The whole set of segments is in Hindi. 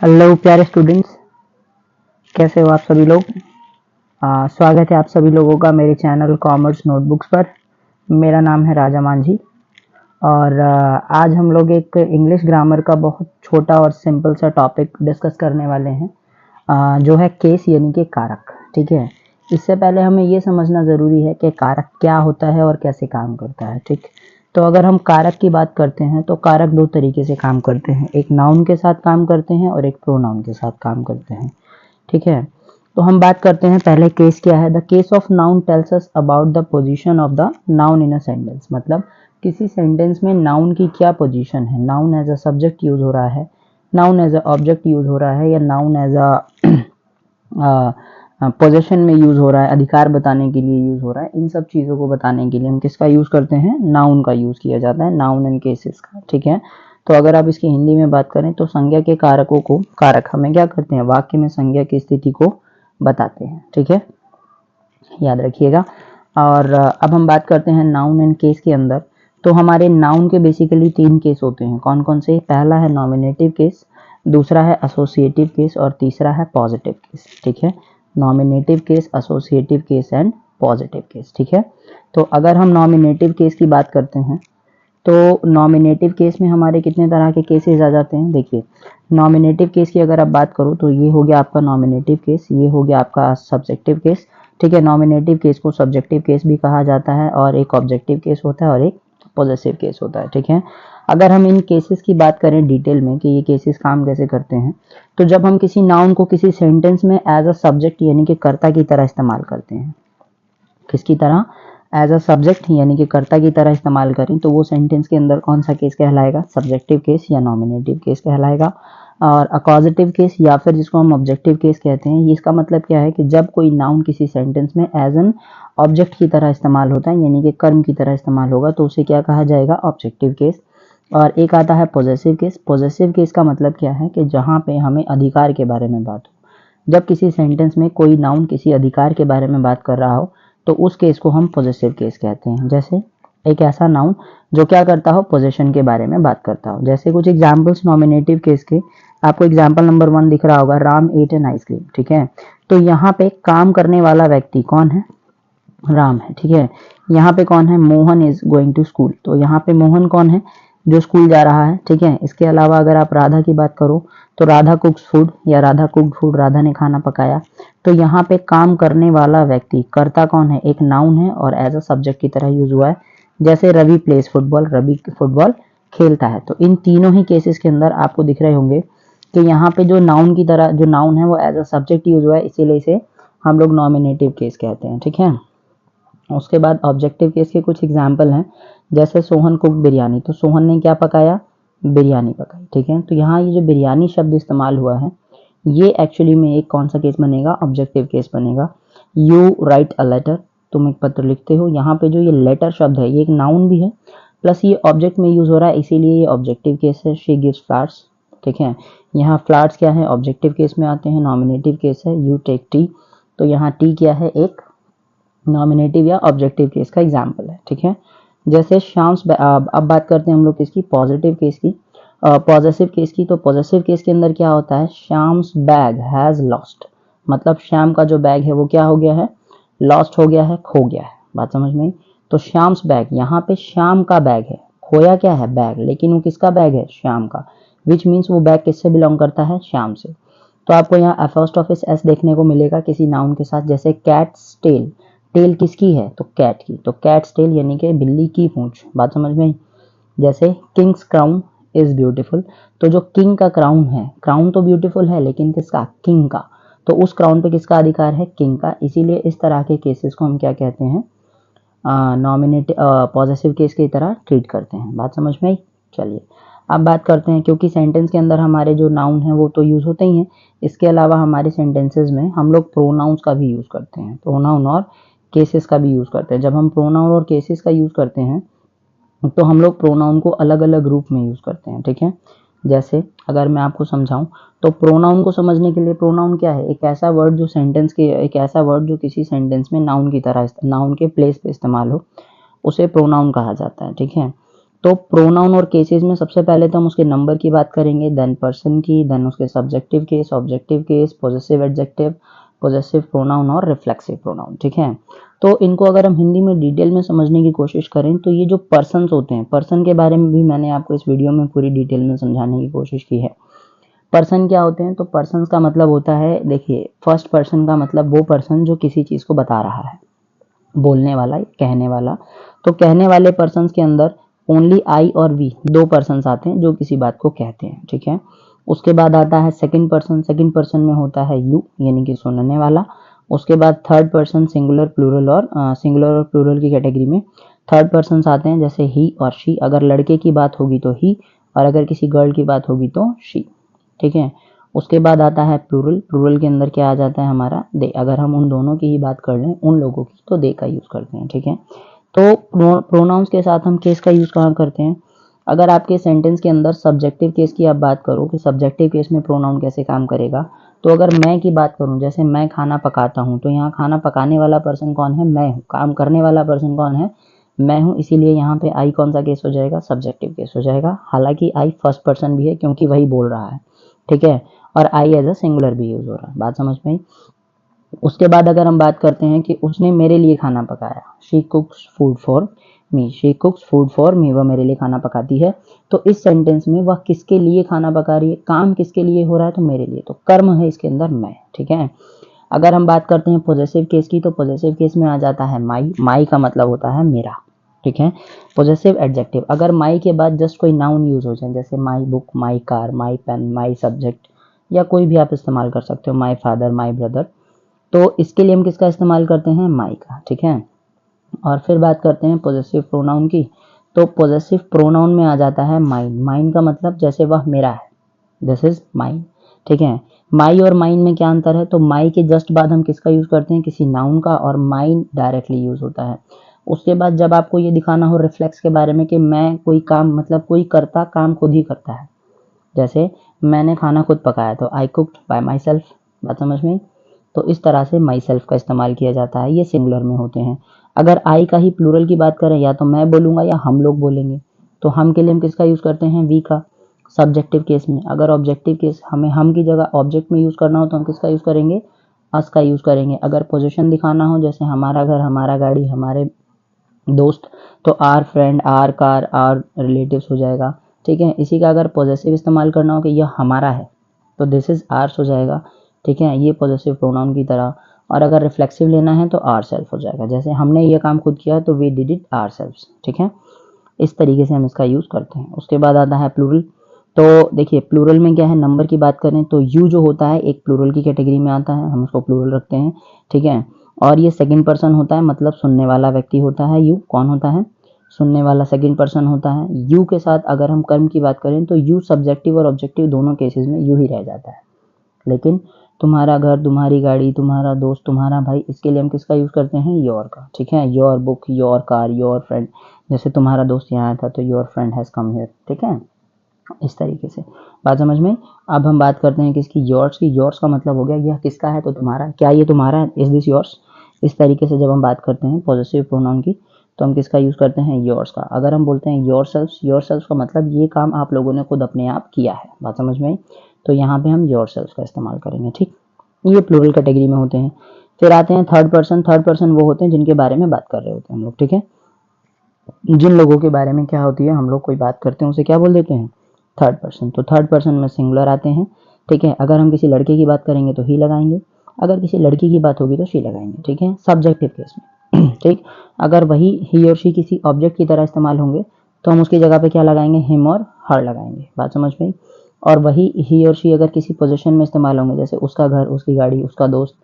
हेलो प्यारे स्टूडेंट्स, कैसे हो आप सभी लोग। स्वागत है आप सभी लोगों का मेरे चैनल कॉमर्स नोटबुक्स पर। मेरा नाम है राजा मांझी और आज हम लोग एक इंग्लिश ग्रामर का बहुत छोटा और सिंपल सा टॉपिक डिस्कस करने वाले हैं, जो है केस यानी कि कारक। ठीक है, इससे पहले हमें ये समझना ज़रूरी है कि कारक क्या होता है और कैसे काम करता है। ठीक, तो अगर हम कारक की बात करते हैं तो कारक दो तरीके से काम करते हैं, एक नाउन के साथ काम करते हैं और एक प्रोनाउन के साथ काम करते हैं। ठीक है, तो हम बात करते हैं पहले केस क्या है। The case of noun tells us about the position of the noun in a sentence, मतलब किसी सेंटेंस में नाउन की क्या पोजीशन है। Noun as a subject use हो रहा है, noun as a object use हो रहा है, या नाउन एज अ पोजीशन में यूज हो रहा है, अधिकार बताने के लिए यूज हो रहा है। इन सब चीज़ों को बताने के लिए हम किसका यूज करते हैं, नाउन का यूज किया जाता है, नाउन एंड केसेस का। ठीक है, तो अगर आप इसकी हिंदी में बात करें तो संज्ञा के कारकों को, कारक हमें क्या करते हैं, वाक्य में संज्ञा की स्थिति को बताते हैं। ठीक है, याद रखिएगा। और अब हम बात करते हैं नाउन एंड केस के अंदर। तो हमारे नाउन के बेसिकली तीन केस होते हैं, कौन कौन से। पहला है नॉमिनेटिव केस, दूसरा है एसोसिएटिव केस और तीसरा है पॉजिटिव केस। ठीक है, nominative case, associative case and positive case. ठीक है, तो अगर हम नॉमिनेटिव केस की बात करते हैं तो नॉमिनेटिव केस में हमारे कितने तरह के केसेस आ जाते हैं। देखिए, नॉमिनेटिव केस की अगर आप बात करो तो ये हो गया आपका नॉमिनेटिव केस, ये हो गया आपका सब्जेक्टिव केस। ठीक है, नॉमिनेटिव केस को सब्जेक्टिव केस भी कहा जाता है और एक ऑब्जेक्टिव केस होता है और एक पॉजेसिव केस होता है। ठीक है, अगर हम इन केसेस की बात करें डिटेल में कि ये केसेस काम कैसे करते हैं, तो जब हम किसी नाउन को किसी सेंटेंस में एज अ सब्जेक्ट यानी कि कर्ता की तरह इस्तेमाल करते हैं, किसकी तरह, एज अ सब्जेक्ट यानी कि कर्ता की तरह इस्तेमाल करें, तो वो सेंटेंस के अंदर कौन सा केस कहलाएगा, सब्जेक्टिव केस या नॉमिनेटिव केस कहलाएगा। और अकॉजिटिव केस या फिर जिसको हम ऑब्जेक्टिव केस कहते हैं, इसका मतलब क्या है कि जब कोई नाउन किसी सेंटेंस में एज एन ऑब्जेक्ट की तरह इस्तेमाल होता है यानी कि कर्म की तरह इस्तेमाल होगा, तो उसे क्या कहा जाएगा, ऑब्जेक्टिव केस। और एक आता है पॉजेसिव केस। पॉजेसिव केस का मतलब क्या है कि जहाँ पे हमें अधिकार के बारे में बात हो, जब किसी सेंटेंस में कोई नाउन किसी अधिकार के बारे में बात कर रहा हो तो उस केस को हम पॉजेसिव केस कहते हैं। जैसे एक ऐसा नाउन जो क्या करता हो, पोजेशन के बारे में बात करता हो। जैसे कुछ एग्जांपल्स नॉमिनेटिव केस के, आपको एग्जांपल नंबर 1 दिख रहा होगा, राम एट एन आइसक्रीम। ठीक है, तो यहाँ पे काम करने वाला व्यक्ति कौन है, राम है। ठीक है, यहाँ पे कौन है, Mohan is going to school, तो यहाँ पे मोहन कौन है, जो स्कूल जा रहा है। ठीक है, इसके अलावा अगर आप राधा की बात करो तो राधा कुक्स फूड या राधा कुक्ड फूड, राधा ने खाना पकाया। तो यहाँ पे काम करने वाला व्यक्ति, कर्ता कौन है, एक नाउन है और एज अ सब्जेक्ट की तरह यूज हुआ है। जैसे Ravi plays football, Ravi football खेलता है। तो इन तीनों ही केसेस के अंदर आपको दिख रहे होंगे कि यहाँ पे जो नाउन की तरह जो नाउन है वो एज अ सब्जेक्ट यूज हुआ है, इसीलिए इसे हम लोग नॉमिनेटिव केस कहते हैं। ठीक है, उसके बाद ऑब्जेक्टिव केस के कुछ एग्जाम्पल हैं, जैसे सोहन कुक बिरयानी, तो सोहन ने क्या पकाया, बिरयानी पकाई। ठीक है, तो यहाँ ये जो बिरयानी शब्द इस्तेमाल हुआ है, ये एक्चुअली में एक कौन सा केस बनेगा, ऑब्जेक्टिव केस बनेगा। यू राइट अ लेटर, तुम एक पत्र लिखते हो। यहाँ पे जो ये लेटर शब्द है ये एक नाउन भी है, प्लस ये ऑब्जेक्ट में यूज हो रहा है, इसीलिए ये ऑब्जेक्टिव केस है। She gives flowers. ठीक है, यहाँ फ्लावर्स क्या है, ऑब्जेक्टिव केस में आते हैं। नॉमिनेटिव केस है, यू टेक टी, तो यहाँ टी क्या है, एक नॉमिनेटिव या ऑब्जेक्टिव केस का एग्जाम्पल है। ठीक है, जैसे शाम्स, अब बात करते हैं हम लोग किसकी, पॉजिटिव केस की, पॉजेसिव केस की। तो पॉजेसिव केस के अंदर क्या होता है, श्याम्स बैग हैज लॉस्ट, मतलब श्याम का जो बैग है वो क्या हो गया है, लॉस्ट हो गया है, खो गया है। बात समझ में आई। तो श्याम्स बैग, यहाँ पे श्याम का बैग है, खोया क्या है, बैग, लेकिन वो किसका बैग है, श्याम का, विच मीन्स वो बैग किससे बिलोंग करता है, श्याम से। तो आपको यहाँ एपोस्ट्रोफिस एस देखने को मिलेगा किसी नाउन के साथ। जैसे कैट्स टेल, टेल किसकी है, तो कैट की, तो कैट्स टेल यानी कि बिल्ली की पूंछ। बात समझ में आई। जैसे किंग्स क्राउन इज ब्यूटीफुल, तो जो किंग का क्राउन है, क्राउन तो ब्यूटीफुल है लेकिन किसका, किंग का, तो उस क्राउन पे किसका अधिकार है, किंग का। इसीलिए इस तरह के केसेस को हम क्या कहते हैं, नॉमिनेटिव पॉजेसिव केस की तरह ट्रीट करते हैं। बात समझ में आई। चलिए अब बात करते हैं, क्योंकि सेंटेंस के अंदर हमारे जो नाउन है वो तो यूज होते ही हैं, इसके अलावा हमारे सेंटेंसेस में हम लोग प्रोनाउंस का भी यूज करते हैं, प्रोनाउन और केसेस का भी यूज करते हैं। जब हम प्रोनाउन और केसेस का यूज करते हैं तो हम लोग प्रोनाउन को अलग अलग रूप में यूज करते हैं। ठीक है, जैसे अगर मैं आपको समझाऊं तो प्रोनाउन को समझने के लिए, प्रोनाउन क्या है, एक ऐसा वर्ड जो सेंटेंस के, एक ऐसा वर्ड जो किसी सेंटेंस में नाउन की तरह, नाउन के प्लेस पे इस्तेमाल हो, उसे प्रोनाउन कहा जाता है। ठीक है, तो प्रोनाउन और केसेस में सबसे पहले तो हम उसके नंबर की बात करेंगे, देन पर्सन की, देन उसके subjective case, objective case, possessive adjective, possessive pronoun और रिफ्लेक्सिव प्रोनाउन, ठीक है। तो इनको अगर हम हिंदी में डिटेल में समझने की कोशिश करें तो ये जो पर्सन्स होते हैं, पर्सन के बारे में भी मैंने आपको इस वीडियो में पूरी डिटेल में समझाने की कोशिश की है। पर्सन क्या होते हैं, तो पर्सन का मतलब होता है, देखिए फर्स्ट पर्सन का मतलब वो पर्सन जो किसी चीज को बता रहा है, बोलने वाला, कहने वाला। तो कहने वाले पर्सन के अंदर ओनली आई और वी दो पर्सन आते हैं जो किसी बात को कहते हैं, ठीक है। उसके बाद आता है सेकंड पर्सन, सेकंड पर्सन में होता है यू यानी कि सुनने वाला। उसके बाद थर्ड पर्सन सिंगुलर प्लूरल और सिंगुलर और प्लूरल की कैटेगरी में थर्ड पर्सन आते हैं, जैसे ही और शी। अगर लड़के की बात होगी तो ही, और अगर किसी गर्ल की बात होगी तो शी, ठीक है। उसके बाद आता है प्लूरल, प्लूरल के अंदर क्या आ जाता है हमारा, दे। अगर हम उन दोनों की ही बात कर लें, उन लोगों की, तो दे का यूज करते हैं, ठीक है। तो प्रोनाउंस के साथ हम केस का यूज कहाँ करते हैं, अगर आपके सेंटेंस के अंदर सब्जेक्टिव केस की आप बात करो कि सब्जेक्टिव केस में प्रोनाउन कैसे काम करेगा, तो अगर मैं की बात करूं, जैसे मैं खाना पकाता हूं, तो यहाँ खाना पकाने वाला पर्सन कौन है, मैं हूँ। काम करने वाला पर्सन कौन है, मैं हूँ। इसीलिए यहाँ पे आई कौन सा केस हो जाएगा, सब्जेक्टिव केस हो जाएगा। हालांकि आई फर्स्ट पर्सन भी है क्योंकि वही बोल रहा है, ठीक है, और आई एज अ सिंगुलर भी यूज हो रहा है। बात समझ में आई। उसके बाद अगर हम बात करते हैं कि उसने मेरे लिए खाना पकाया, she कुक्स food for me, she कुक्स food for me, वह मेरे लिए खाना पकाती है। तो इस सेंटेंस में वह किसके लिए खाना पका रही है, काम किसके लिए हो रहा है, तो मेरे लिए। तो कर्म है इसके अंदर मैं, ठीक है। अगर हम बात करते हैं पॉजेसिव केस की, तो पॉजेसिव केस में आ जाता है माई, माई का मतलब होता है मेरा, ठीक है। पॉजेसिव एडजेक्टिव, अगर माई के बाद जस्ट कोई नाउन यूज हो जाए, जैसे my book, my car, my pen, my subject, या कोई भी आप इस्तेमाल कर सकते हो, माई फादर, माई ब्रदर, तो इसके लिए हम किसका इस्तेमाल करते हैं, माई का, ठीक है। और फिर बात करते हैं पॉजेसिव प्रोनाउन की, तो पॉजेसिव प्रोनाउन में आ जाता है माइन, माइन का मतलब जैसे वह मेरा है, दिस इज माइन, ठीक है। माई और माइन में क्या अंतर है, तो माई के जस्ट बाद हम किसका यूज करते हैं, किसी नाउन का, और माइन डायरेक्टली यूज होता है। उसके बाद जब आपको ये दिखाना हो रिफ्लेक्स के बारे में कि मैं कोई काम, मतलब कोई करता काम खुद ही करता है, जैसे मैंने खाना खुद पकाया, तो आई कुक्ड बाय माई सेल्फ। बात समझ में। तो इस तरह से माई सेल्फ का इस्तेमाल किया जाता है, ये सिंगुलर में होते हैं। अगर आई का ही प्लूरल की बात करें, या तो मैं बोलूंगा या हम लोग बोलेंगे, तो हम के लिए हम किसका यूज करते हैं, वी का, सब्जेक्टिव केस में। अगर ऑब्जेक्टिव केस हमें हम की जगह ऑब्जेक्ट में यूज करना हो, तो हम किसका यूज करेंगे, अस का यूज करेंगे। अगर पोजीशन दिखाना हो, जैसे हमारा घर, हमारा गाड़ी, हमारे दोस्त, तो our friend, our car, our relatives हो जाएगा, ठीक है। इसी का अगर पॉजेसिव इस्तेमाल करना हो कि यह हमारा है, तो दिस इज आर्स हो जाएगा, ठीक है, ये पॉजेसिव प्रोनाउन की तरह। और अगर रिफ्लेक्सिव लेना है तो आर सेल्फ हो जाएगा, जैसे हमने ये काम खुद किया तो we did it our self, ठीक है। इस तरीके से हम इसका यूज करते हैं। उसके बाद आता है प्लूरल। तो देखिए प्लूरल में क्या है, नंबर की बात करें तो यू जो होता है एक प्लूरल की कैटेगरी में आता है, हम उसको प्लूरल रखते हैं, ठीक है। और ये सेकंड पर्सन होता है, मतलब सुनने वाला व्यक्ति होता है। यू कौन होता है, सुनने वाला सेकंड पर्सन होता है। यू के साथ अगर हम कर्म की बात करें तो यू सब्जेक्टिव और ऑब्जेक्टिव दोनों केसेस में यू ही रह जाता है। लेकिन तुम्हारा घर, तुम्हारी गाड़ी, तुम्हारा दोस्त, तुम्हारा भाई, इसके लिए हम किसका यूज करते हैं, योर का, ठीक है। Your book, your car, your friend, जैसे तुम्हारा दोस्त यहाँ आया था तो your friend has come here, ठीक है। इस तरीके से बात समझ में। अब हम बात करते हैं किसकी, योर्स की। योर्स का मतलब हो गया यह किसका है, तो तुम्हारा, क्या ये तुम्हारा है, इज दिस योर्स। इस तरीके से जब हम बात करते हैं पॉजिटिव प्रोनाउन की, तो हम किसका यूज करते हैं, योर्स का। अगर हम बोलते हैं योर सेल्फ का मतलब ये काम आप लोगों ने खुद अपने आप किया है, बात समझ में आई। तो यहाँ पे हम योर सेल्फ का इस्तेमाल करेंगे, ठीक। ये प्लूरल कैटेगरी में होते हैं। फिर आते हैं थर्ड पर्सन। थर्ड पर्सन वो होते हैं जिनके बारे में बात कर रहे होते हैं हम लोग, ठीक है। जिन लोगों के बारे में क्या होती है, हम लोग कोई बात करते हैं उसे क्या बोल देते हैं, थर्ड पर्सन। तो थर्ड पर्सन में सिंगुलर आते हैं, ठीक है। अगर हम किसी लड़के की बात करेंगे तो ही लगाएंगे, अगर किसी लड़की की बात होगी तो शी लगाएंगे, ठीक है, सब्जेक्टिव केस में ठीक। अगर वही ही और शी किसी ऑब्जेक्ट की तरह इस्तेमाल होंगे तो हम उसकी जगह पे क्या लगाएंगे, हिम और हर लगाएंगे, बात समझ में। और वही ही और शी अगर किसी पोजीशन में इस्तेमाल होंगे, जैसे उसका घर, उसकी गाड़ी, उसका दोस्त,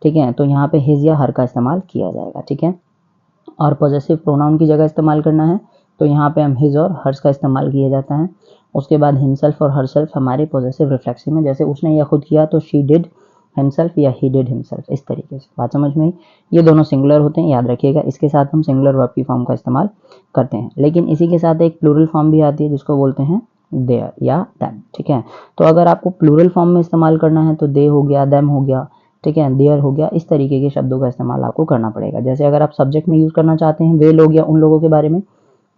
ठीक है, तो यहाँ पे हिज या हर का इस्तेमाल किया जाएगा, ठीक है। और पॉजेसिव प्रोनाउन की जगह इस्तेमाल करना है तो यहाँ पे हम हिज और हर्स का इस्तेमाल किया जाता है। उसके बाद हिमसेल्फ और हरसेल्फ हमारे पॉजेसिव रिफ्लेक्सिव में, जैसे उसने यह खुद किया तो शी डिड हिमसेल्फ या ही डिड हिमसेल्फ, इस तरीके से, बात समझ में। ये दोनों सिंगुलर होते हैं, याद रखिएगा। इसके साथ हम सिंगुलर वर्ब की फॉर्म का इस्तेमाल करते हैं, लेकिन इसी के साथ एक प्लूरल फॉर्म भी आती है जिसको बोलते हैं देयर या देम, ठीक है। तो अगर आपको प्लूरल फॉर्म में इस्तेमाल करना है तो दे हो गया, देम हो गया, ठीक है, देयर हो गया, इस तरीके के शब्दों का इस्तेमाल आपको करना पड़ेगा। जैसे अगर आप सब्जेक्ट में यूज करना चाहते हैं, वे लोग या उन लोगों के बारे में,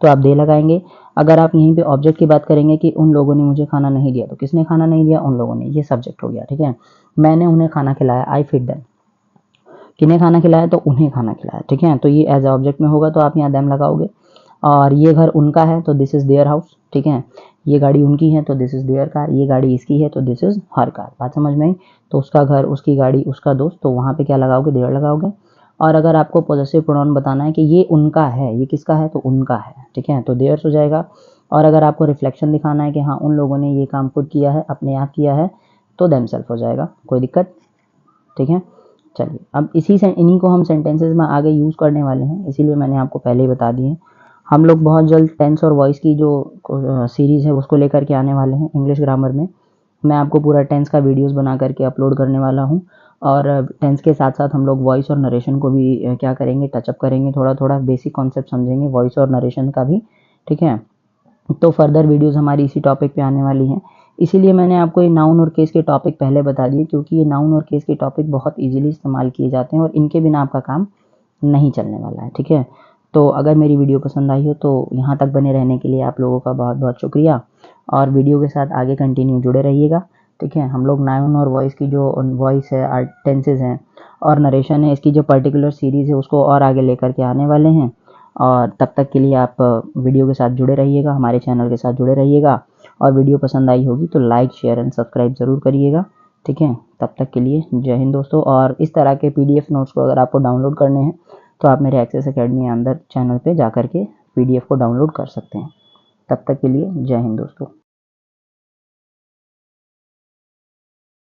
तो आप दे लगाएंगे। अगर आप यहीं पे ऑब्जेक्ट की बात करेंगे कि उन लोगों ने मुझे खाना नहीं दिया, तो किसने खाना नहीं दिया? उन लोगों ने, ये सब्जेक्ट हो गया, ठीक है। मैंने उन्हें खाना खिलाया, आई फीड देम। किन्हें खाना खिलाया? तो उन्हें खाना खिलाया, ठीक है। तो ये एज ए ऑब्जेक्ट में होगा, तो आप यहाँ देम लगाओगे। और ये घर उनका है, तो दिस इज देयर हाउस, ठीक है। ये गाड़ी उनकी है, तो दिस इज देयर कार। ये गाड़ी इसकी है, तो दिस इज हर कार। बात समझ में आई? तो उसका घर, उसकी गाड़ी, उसका दोस्त, तो वहाँ पे क्या लगाओगे? देयर लगाओगे। और अगर आपको पॉजेसिव प्रोनाउन बताना है कि ये उनका है, ये किसका है? तो उनका है, ठीक है, तो देयर्स हो जाएगा। और अगर आपको रिफ्लेक्शन दिखाना है कि हाँ उन लोगों ने ये काम खुद किया है, अपने आप किया है, तो देमसेल्फ हो जाएगा। कोई दिक्कत? ठीक है। चलिए, अब इन्हीं को हम सेंटेंसेस में आगे यूज़ करने वाले हैं, इसीलिए मैंने आपको पहले ही बता दिए। हम लोग बहुत जल्द टेंस और वॉइस की जो सीरीज़ है उसको लेकर के आने वाले हैं इंग्लिश ग्रामर में। मैं आपको पूरा टेंस का वीडियोस बना करके अपलोड करने वाला हूँ। और टेंस के साथ साथ हम लोग वॉइस और नरेशन को भी क्या करेंगे? टचअप करेंगे, थोड़ा थोड़ा बेसिक कॉन्सेप्ट समझेंगे वॉइस और नरेशन का भी, ठीक है। तो फर्दर वीडियोस हमारी इसी टॉपिक पे आने वाली हैं। इसीलिए मैंने आपको ये नाउन और केस के टॉपिक पहले बता दिए, क्योंकि ये नाउन और केस के टॉपिक बहुत इजीली इस्तेमाल किए जाते हैं और इनके बिना आपका काम नहीं चलने वाला है, ठीक है। तो अगर मेरी वीडियो पसंद आई हो तो यहाँ तक बने रहने के लिए आप लोगों का बहुत बहुत शुक्रिया। और वीडियो के साथ आगे कंटिन्यू जुड़े रहिएगा, ठीक है। हम लोग नाउन और वॉइस की जो वॉइस है, टेंसेज हैं और नरेशन है, इसकी जो पर्टिकुलर सीरीज़ है उसको और आगे लेकर के आने वाले हैं। और तब तक के लिए आप वीडियो के साथ जुड़े रहिएगा, हमारे चैनल के साथ जुड़े रहिएगा। और वीडियो पसंद आई होगी तो लाइक, शेयर एंड सब्सक्राइब ज़रूर करिएगा, ठीक है। तब तक के लिए जय हिंद दोस्तों। और इस तरह के PDF नोट्स को अगर आपको डाउनलोड करने हैं तो आप मेरे एक्सेस एकेडमी अंदर चैनल पे जा कर के PDF को डाउनलोड कर सकते हैं। तब तक के लिए जय हिंद दोस्तों।